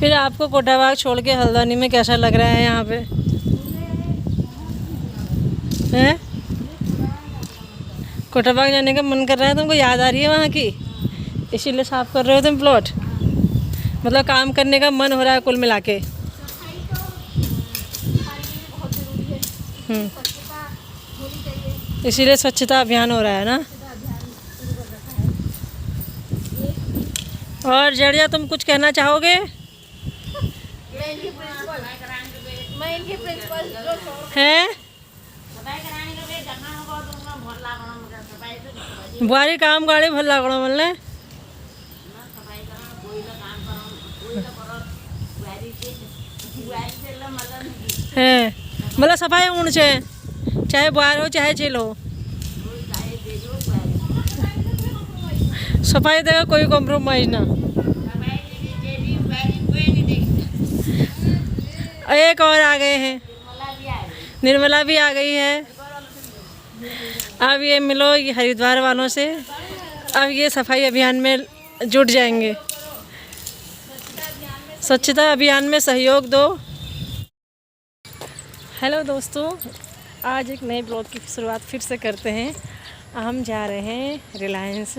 फिर आपको कोटाबाग छोड़ के हल्द्वानी में कैसा लग रहा है यहाँ पे? हैं? कोटाबाग जाने का मन कर रहा है तुमको? याद आ रही है वहाँ की, इसीलिए साफ कर रहे हो तुम प्लॉट? मतलब काम करने का मन हो रहा है कुल मिला के। इसीलिए स्वच्छता अभियान हो रहा है ना। और जड़िया, तुम कुछ कहना चाहोगे? मैं इनकी प्रिंसिपल हैं? बुआरी काम गाड़ी भल्ला करो मल्ले हैं, मतलब सफाई ऊन से चाहे बुआर हो चाहे चिल हो, सफाई देगा कोई कॉम्प्रोमाइज ना। एक और आ गए हैं, निर्मला भी आ गई है। अब ये मिलो ये हरिद्वार वालों से, अब ये सफाई अभियान में जुट जाएंगे। स्वच्छता अभियान में सहयोग दो। हेलो दोस्तों, आज एक नए ब्लॉग की शुरुआत फिर से करते हैं। हम जा रहे हैं रिलायंस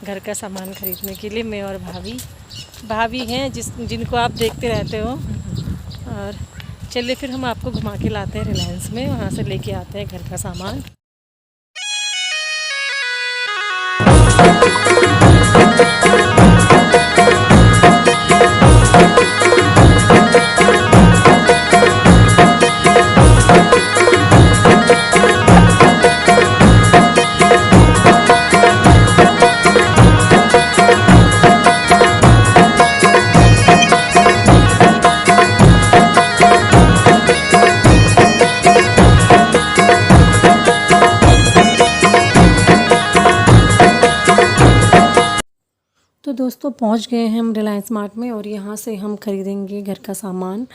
घर का सामान खरीदने के लिए। मैं और भाभी हैं जिनको आप देखते रहते हो। और चलिए फिर हम आपको घुमा के लाते हैं रिलायंस में, वहाँ से लेके आते हैं घर का सामान। तो दोस्तों पहुंच गए हैं हम रिलायंस मार्ट में, और यहाँ से हम खरीदेंगे घर का सामान।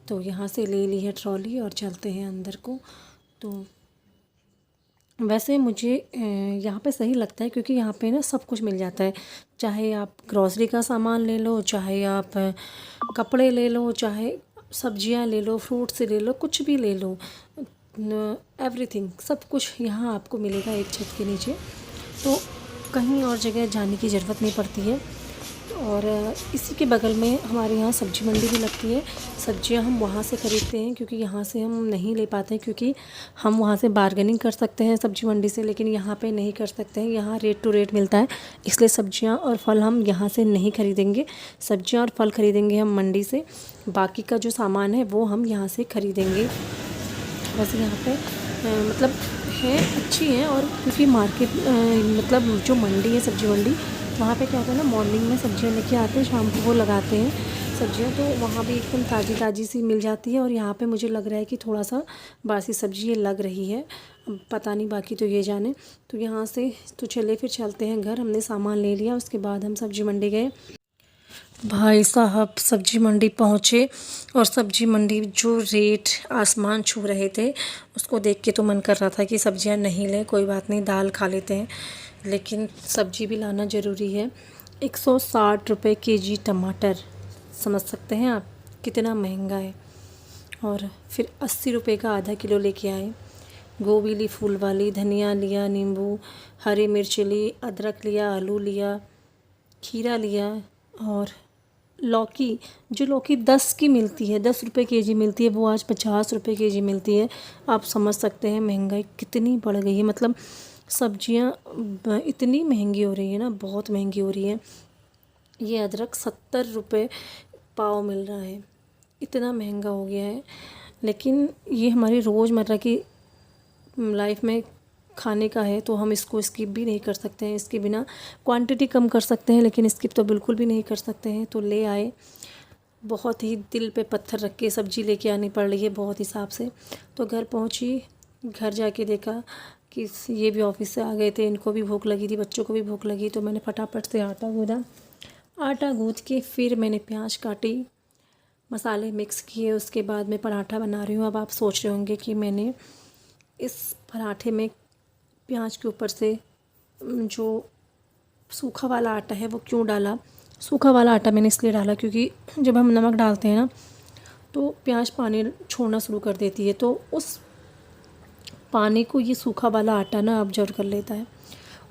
तो यहाँ से ले ली है ट्रॉली और चलते हैं अंदर को। तो वैसे मुझे यहाँ पे सही लगता है, क्योंकि यहाँ पे ना सब कुछ मिल जाता है। चाहे आप ग्रॉसरी का सामान ले लो, चाहे आप कपड़े ले लो, चाहे सब्जियाँ ले लो, फ्रूट्स ले लो, कुछ भी ले लो, एवरीथिंग सब कुछ यहाँ आपको मिलेगा एक छत के नीचे। तो कहीं और जगह जाने की ज़रूरत नहीं पड़ती है। और इसी के बगल में हमारे यहाँ सब्ज़ी मंडी भी लगती है। सब्जियाँ हम वहाँ से ख़रीदते हैं, क्योंकि यहाँ से हम नहीं ले पाते हैं, क्योंकि हम वहाँ से बार्गेनिंग कर सकते हैं सब्ज़ी मंडी से, लेकिन यहाँ पे नहीं कर सकते हैं। यहाँ रेट टू रेट मिलता है, इसलिए सब्जियाँ और फल हम यहाँ से नहीं ख़रीदेंगे। सब्जियाँ और फल ख़रीदेंगे हम मंडी से, बाकी का जो सामान है वो हम यहाँ से ख़रीदेंगे। वैसे यहाँ पे मतलब है अच्छी है, और क्योंकि मार्केट मतलब जो मंडी है सब्ज़ी मंडी, वहाँ पे क्या होता है ना, मॉर्निंग में सब्जियाँ लेके आते हैं, शाम को वो लगाते हैं सब्जियाँ, तो वहाँ भी एकदम ताज़ी ताज़ी सी मिल जाती है। और यहाँ पे मुझे लग रहा है कि थोड़ा सा बासी सब्ज़ी ये लग रही है, अब पता नहीं, बाकी तो ये जाने। तो यहाँ से तो चले फिर चलते हैं घर। हमने सामान ले लिया, उसके बाद हम सब्ज़ी मंडी गए। भाई साहब सब्ज़ी मंडी पहुँचे, और सब्ज़ी मंडी जो रेट आसमान छू रहे थे, उसको देख के तो मन कर रहा था कि सब्ज़ियाँ नहीं लें, कोई बात नहीं दाल खा लेते हैं, लेकिन सब्ज़ी भी लाना ज़रूरी है। 160 रुपये केजी टमाटर, समझ सकते हैं आप कितना महंगा है। और फिर 80 रुपये का आधा किलो लेके आए। गोभी ली फूल वाली, धनिया लिया, नींबू, हरी मिर्च ली, अदरक लिया, आलू लिया, खीरा लिया, और लौकी, जो लौकी 10 की मिलती है, 10 रुपये केजी मिलती है, वो आज 50 रुपये केजी मिलती है। आप समझ सकते हैं महंगाई कितनी बढ़ गई है। मतलब सब्जियां इतनी महंगी हो रही है ना, बहुत महंगी हो रही है। ये अदरक 70 रुपये पाव मिल रहा है, इतना महंगा हो गया है। लेकिन ये हमारी रोज़मर्रा की लाइफ में खाने का है, तो हम इसको स्किप भी नहीं कर सकते हैं। इसके बिना क्वांटिटी कम कर सकते हैं, लेकिन स्किप तो बिल्कुल भी नहीं कर सकते हैं। तो ले आए, बहुत ही दिल पे पत्थर रख के सब्ज़ी लेके आनी पड़ रही है, बहुत हिसाब से। तो घर पहुंची, घर जाके देखा कि ये भी ऑफिस से आ गए थे, इनको भी भूख लगी थी, बच्चों को भी भूख लगी। तो मैंने फटाफट से आटा गूँधा, आटा गूँध के फिर मैंने प्याज काटी, मसाले मिक्स किए, उसके बाद मैं पराठा बना रही हूँ। अब आप सोच रहे होंगे कि मैंने इस पराठे में प्याज के ऊपर से जो सूखा वाला आटा है वो क्यों डाला। सूखा वाला आटा मैंने इसलिए डाला क्योंकि जब हम नमक डालते हैं ना तो प्याज पानी छोड़ना शुरू कर देती है, तो उस पानी को ये सूखा वाला आटा ना ऑब्जर्व कर लेता है।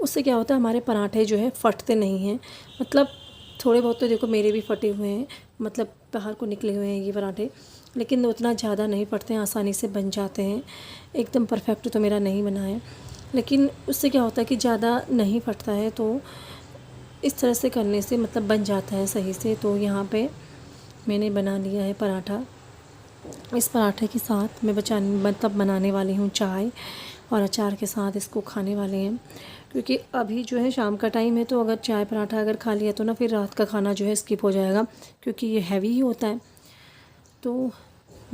उससे क्या होता है, हमारे पराठे जो है फटते नहीं हैं। मतलब थोड़े बहुत तो देखो मेरे भी फटे हुए हैं, मतलब बाहर को निकले हुए हैं ये पराठे, लेकिन उतना ज़्यादा नहीं फटते हैं, आसानी से बन जाते हैं। एकदम परफेक्ट तो मेरा नहीं बना है, लेकिन उससे क्या होता है कि ज़्यादा नहीं फटता है, तो इस तरह से करने से मतलब बन जाता है सही से। तो यहाँ पे मैंने बना लिया है पराठा। इस पराठे के साथ मैं बनाने वाली हूँ चाय, और अचार के साथ इसको खाने वाले हैं। क्योंकि अभी जो है शाम का टाइम है, तो अगर चाय पराठा अगर खा लिया तो ना फिर रात का खाना जो है स्किप हो जाएगा, क्योंकि ये हैवी ही होता है। तो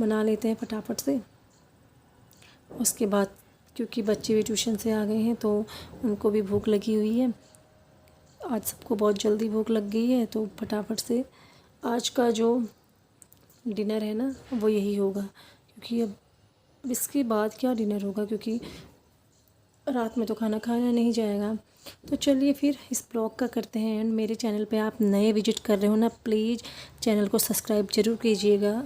बना लेते हैं फटाफट से। उसके बाद क्योंकि बच्चे भी ट्यूशन से आ गए हैं तो उनको भी भूख लगी हुई है, आज सबको बहुत जल्दी भूख लग गई है, तो फटाफट से आज का जो डिनर है ना वो यही होगा। क्योंकि अब इसके बाद क्या डिनर होगा, क्योंकि रात में तो खाना खाया नहीं जाएगा। तो चलिए फिर इस ब्लॉग का करते हैं एंड। मेरे चैनल पे आप नए विजिट कर रहे हो ना, प्लीज़ चैनल को सब्सक्राइब ज़रूर कीजिएगा।